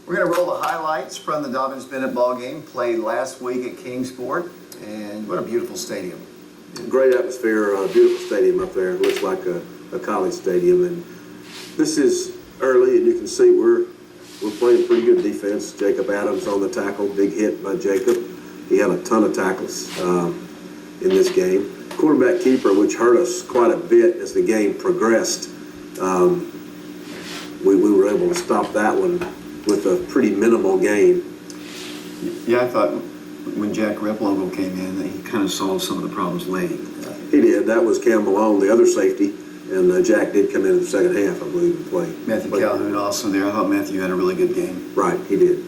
We're going to roll the highlights from the Dobyns-Bennett ball game played last week at Kingsport, and what a beautiful stadium. Great atmosphere, beautiful stadium up there. It looks like a college stadium, and this is early, and you can see we're playing pretty good defense. Jacob Adams on the tackle, big hit by Jacob. He had a ton of tackles in this game. Quarterback keeper, which hurt us quite a bit as the game progressed. We were able to stop that one with a pretty minimal gain. Yeah, I thought when Jack Replogle came in that he kind of solved some of the problems late. He did. That was Cam Malone, the other safety, and Jack did come in the second half, I believe, and play. Matthew Calhoun also there. I thought Matthew had a really good game. Right, he did.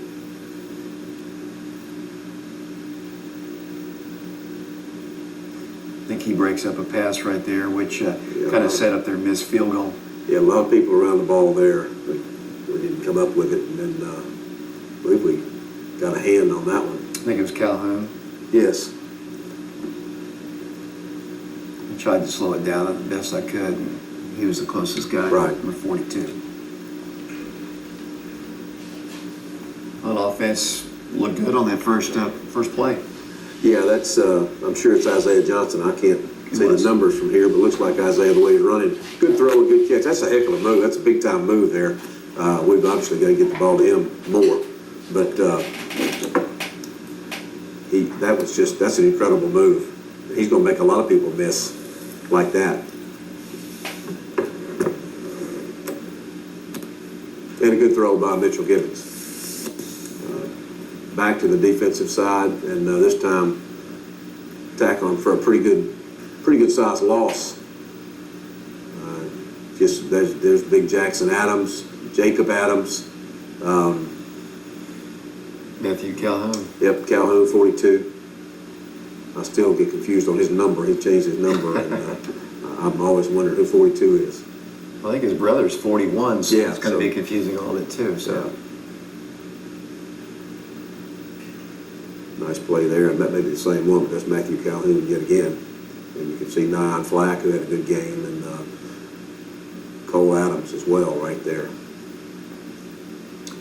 I think he breaks up a pass right there, which kind of set up their missed field goal. Yeah, a lot of people around the ball there. We didn't come up with it, and then I believe we got a hand on that one. I think it was Calhoun. Yes. I tried to slow it down the best I could, and he was the closest guy, right. Number 42. Well, offense looked good on that first play. Yeah, that's, I'm sure it's Isaiah Johnson. I can't see the numbers from here, but it looks like Isaiah the way he's running. Good throw and good catch. That's a heck of a move. That's a big-time move there. We've obviously got to get the ball to him more. But that's an incredible move. He's going to make a lot of people miss like that. And a good throw by Mitchell Gibbons. Back to the defensive side, and this time tackling for a pretty good sized loss. There's big Jackson Adams, Jacob Adams. Matthew Calhoun. Yep, Calhoun, 42. I still get confused on his number. He changed his number, and I'm always wondering who 42 is. Well, I think his brother's 41, so yeah, it's going to be confusing a little bit too. So. Yeah. Nice play there, and that may be the same one, but that's Matthew Calhoun yet again. And you can see Nyan Flack, who had a good game, and Cole Adams as well right there.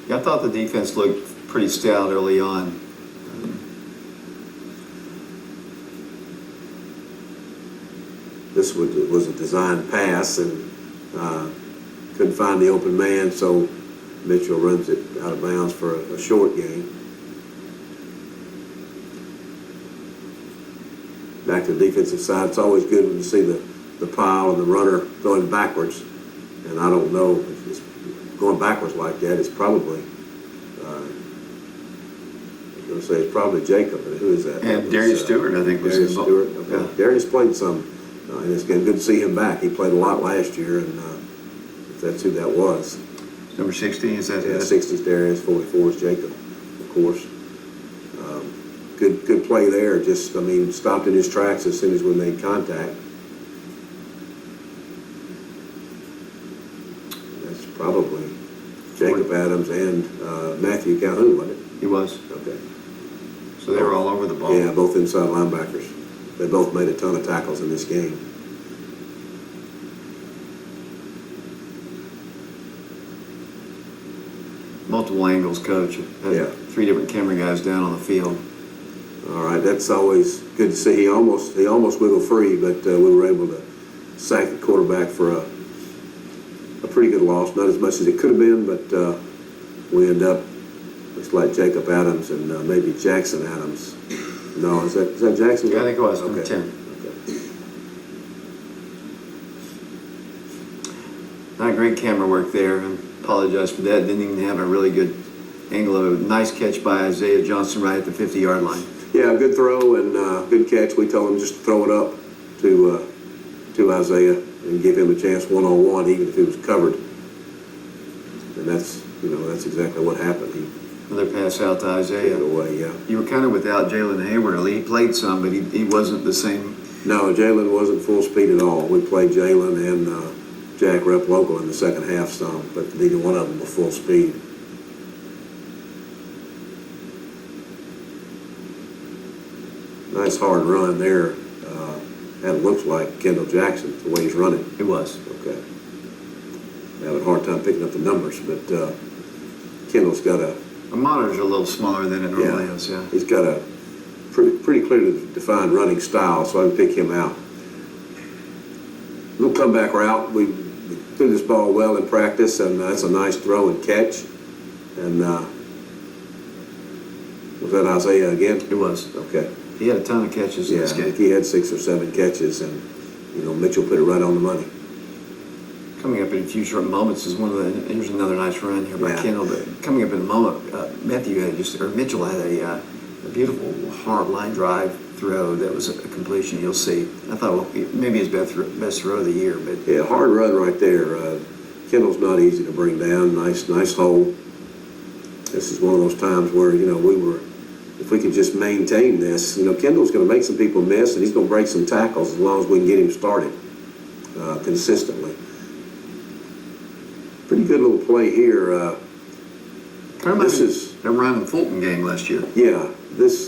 Yeah, I thought the defense looked pretty stout early on. This was a designed pass, and couldn't find the open man, so Mitchell runs it out of bounds for a short gain. Back to the defensive side, it's always good when you see the pile and the runner going backwards. And I don't know if it's going backwards like that. It's probably, I'm going to say it's probably Jacob. And who is that? And Darius Stewart, I think, was Darius Stewart. Okay. Yeah. Darius played some, and it's good to see him back. He played a lot last year, and if that's who that was. Number 60, is that? Yeah, 60 is Darius, 44 is Jacob, of course. Good play there. Just, stopped in his tracks as soon as we made contact. That's probably Jacob Adams and Matthew Calhoun, wasn't it? He was. Okay. So they were all over the ball. Yeah, both inside linebackers. They both made a ton of tackles in this game. Multiple angles, coach. Had 3 different camera guys down on the field. All right, that's always good to see. He almost wiggled free, but we were able to sack the quarterback for a pretty good loss. Not as much as it could have been, but we end up, looks like Jacob Adams and maybe Jackson Adams. No, is that Jackson? Yeah, I think it was, number okay. 10. Okay. Not great camera work there. I apologize for that. Didn't even have a really good angle of it. Nice catch by Isaiah Johnson right at the 50-yard line. Yeah, good throw and good catch. We told him just to throw it up to Isaiah and give him a chance one-on-one, even if he was covered. And that's exactly what happened. Another pass out to Isaiah. Away, yeah. You were kind of without Jalen Hayward. He played some, but he wasn't the same. No, Jalen wasn't full speed at all. We played Jalen and Jack Replogle in the second half some, but neither one of them were full speed. Nice hard run there. That looks like Kendall Jackson, the way he's running. It was. Okay. Having a hard time picking up the numbers, but Kendall's got a, The monitor's a little smaller than it normally is, yeah. he's got a pretty clearly defined running style, so I can pick him out. Little comeback route. We threw this ball well in practice, and that's a nice throw and catch. And was that Isaiah again? It was. Okay. He had a ton of catches in Yeah, this I game. think he had 6 or 7 catches, and Mitchell put it right on the money. Coming up in a few short moments is here's another nice run here by Yeah. Kendall. But coming up in a moment, Mitchell had a beautiful hard line drive throw that was a completion. You'll see. I thought, well, maybe his best throw of the year, but Yeah, hard run right there. Kendall's not easy to bring down. Nice hole. This is one of those times where if we could just maintain this, Kendall's going to make some people miss, and he's going to break some tackles as long as we can get him started consistently. Pretty good little play here. kind of This is that Ryan Fulton game last year. Yeah, this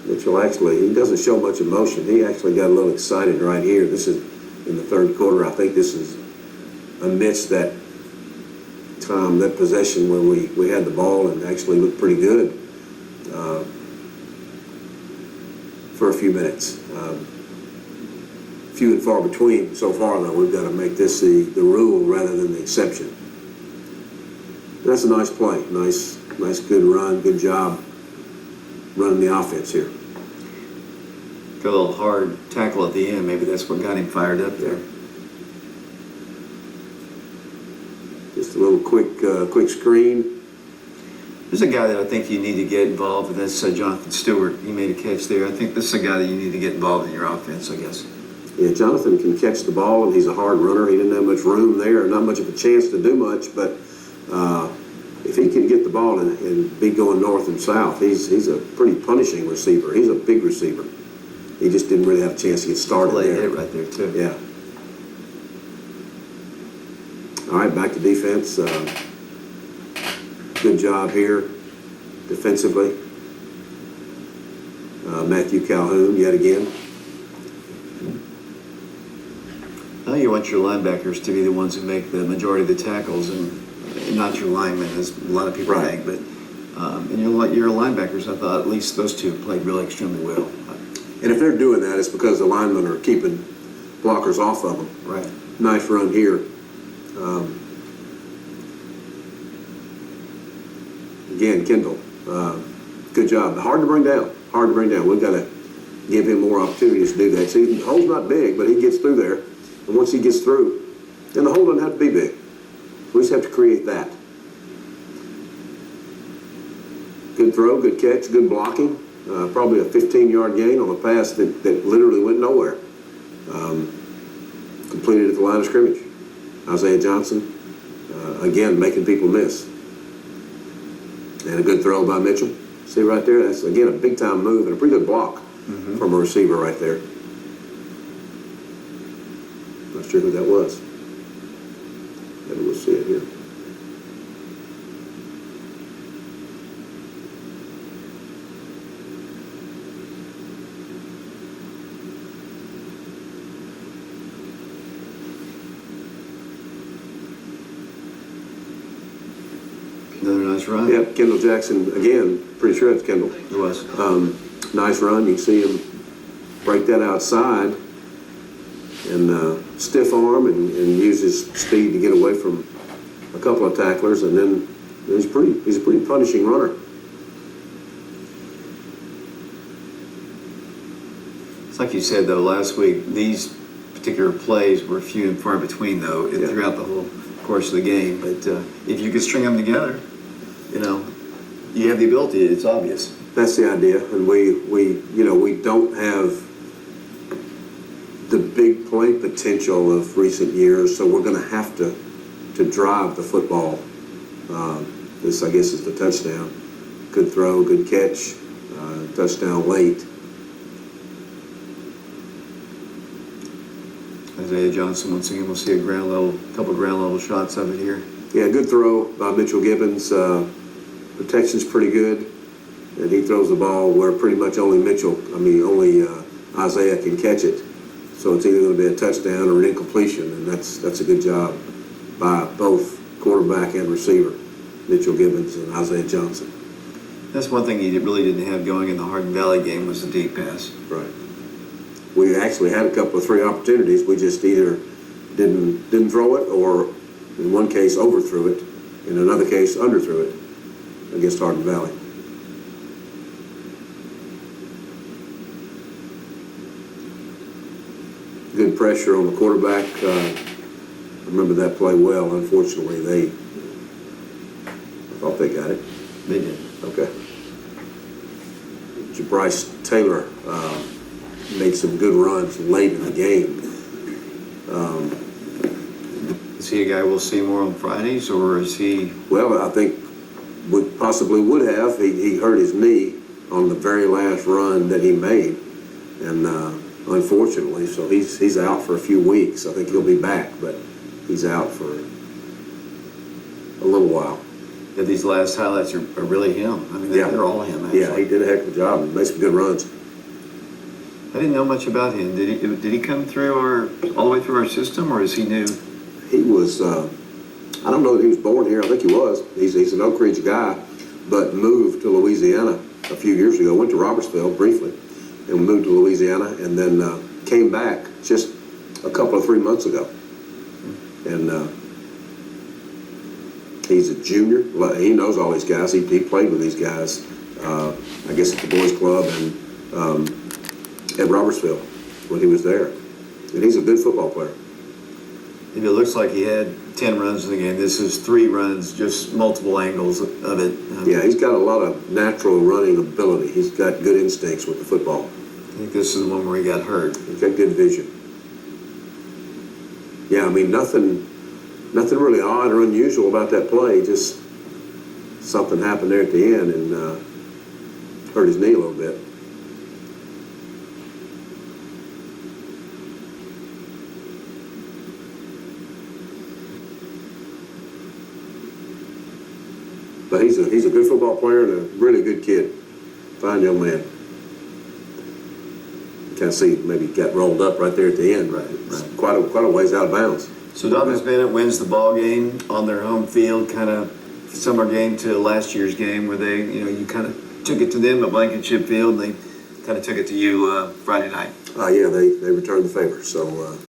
Mitchell he doesn't show much emotion. He actually got a little excited right here. This is in the third quarter. I think this is amidst that time, that possession where we had the ball and actually looked pretty good for a few minutes. Few and far between so far, though. We've got to make this the rule rather than the exception. That's a nice play. Nice good run. Good job running the offense here. Got a little hard tackle at the end. Maybe that's what got him fired up there. Just a little quick screen. There's a guy that I think you need to get involved, and that's Jonathan Stewart. He made a catch there. I think this is a guy that you need to get involved in your offense, I guess. Yeah, Jonathan can catch the ball, and he's a hard runner. He didn't have much room there, not much of a chance to do much, but if he can get the ball and be going north and south, he's a pretty punishing receiver. He's a big receiver. He just didn't really have a chance to get started Play there. hit right there, too. Yeah. All right, back to defense. Good job here defensively. Matthew Calhoun yet again. Now you want your linebackers to be the ones who make the majority of the tackles, and not your linemen, as a lot of people Right. think. But and your linebackers, I thought at least those two played really extremely well. And if they're doing that, it's because the linemen are keeping blockers off of them. Right. Nice run here. Again, Kendall, good job. Hard to bring down. We've got to give him more opportunities to do that. See, the hole's not big, but he gets through there. And once he gets through, then the hole doesn't have to be big. We just have to create that. Good throw, good catch, good blocking. Probably a 15-yard gain on a pass that literally went nowhere. Completed at the line of scrimmage. Isaiah Johnson, again, making people miss. And a good throw by Mitchell. See right there? That's, again, a big-time move and a pretty good block from a receiver right there. Not sure who that was. Maybe we'll see it here. Another nice run. Yep, Kendall Jackson, again, pretty sure it's Kendall. It was. Nice run. You can see him break that outside and stiff arm and use his speed to get away from a couple of tacklers, and then he's a pretty punishing runner. It's like you said, though, last week, these particular plays were few and far between, though, throughout the whole course of the game. But if you could string them together, you have the ability. It's obvious. That's the idea, and we don't have the big play potential of recent years, so we're going to have to drive the football. This, I guess, is the touchdown. Good throw, good catch, touchdown late. Isaiah Johnson, once again, we'll see a couple ground level shots of it here. Yeah, good throw by Mitchell Gibbons. Protection's pretty good, and he throws the ball where pretty much only Isaiah can catch it. So it's either going to be a touchdown or an incompletion, and that's a good job by both quarterback and receiver, Mitchell Gibbons and Isaiah Johnson. That's one thing you really didn't have going in the Hardin Valley game was the deep pass. Right. We actually had a couple of 3 opportunities. We just either didn't throw it, or in one case overthrew it, in another case underthrew it against Hardin Valley. Good pressure on the quarterback. I remember that play well. Unfortunately, I thought they got it. They did. Okay. Bryce Taylor made some good runs late in the game. Is he a guy we'll see more on Fridays, or is he? Well, I think we possibly would have. He hurt his knee on the very last run that he made, and unfortunately, so he's out for a few weeks. I think he'll be back, but he's out for a little while. Yeah, these last highlights are really him. I mean, they're all him, actually. Yeah, he did a heck of a job and made some good runs. I didn't know much about him. Did he come through all the way through our system, or is he new? He was, I don't know that he was born here. I think he was. He's an Oak Ridge guy, but moved to Louisiana a few years ago. Went to Robertsville briefly and moved to Louisiana, and then came back just a couple of 3 months ago. And he's a junior. He knows all these guys. He played with these guys, I guess, at the boys' club and at Robertsville when he was there. And he's a good football player. If it looks like he had 10 runs in the game, this is 3 runs, just multiple angles of it. Yeah, he's got a lot of natural running ability. He's got good instincts with the football. I think this is the one where he got hurt. He's got good vision. Yeah, I mean, nothing really odd or unusual about that play. Just something happened there at the end and hurt his knee a little bit. But he's a good football player and a really good kid. Fine young man. You kind of see maybe got rolled up right there at the end. Right. Quite a ways out of bounds. So Dobyns-Bennett wins the ball game on their home field, kind of similar game to last year's game where they, you kind of took it to them at Blankenship Field, and they kind of took it to you Friday night. Yeah, they returned the favor. So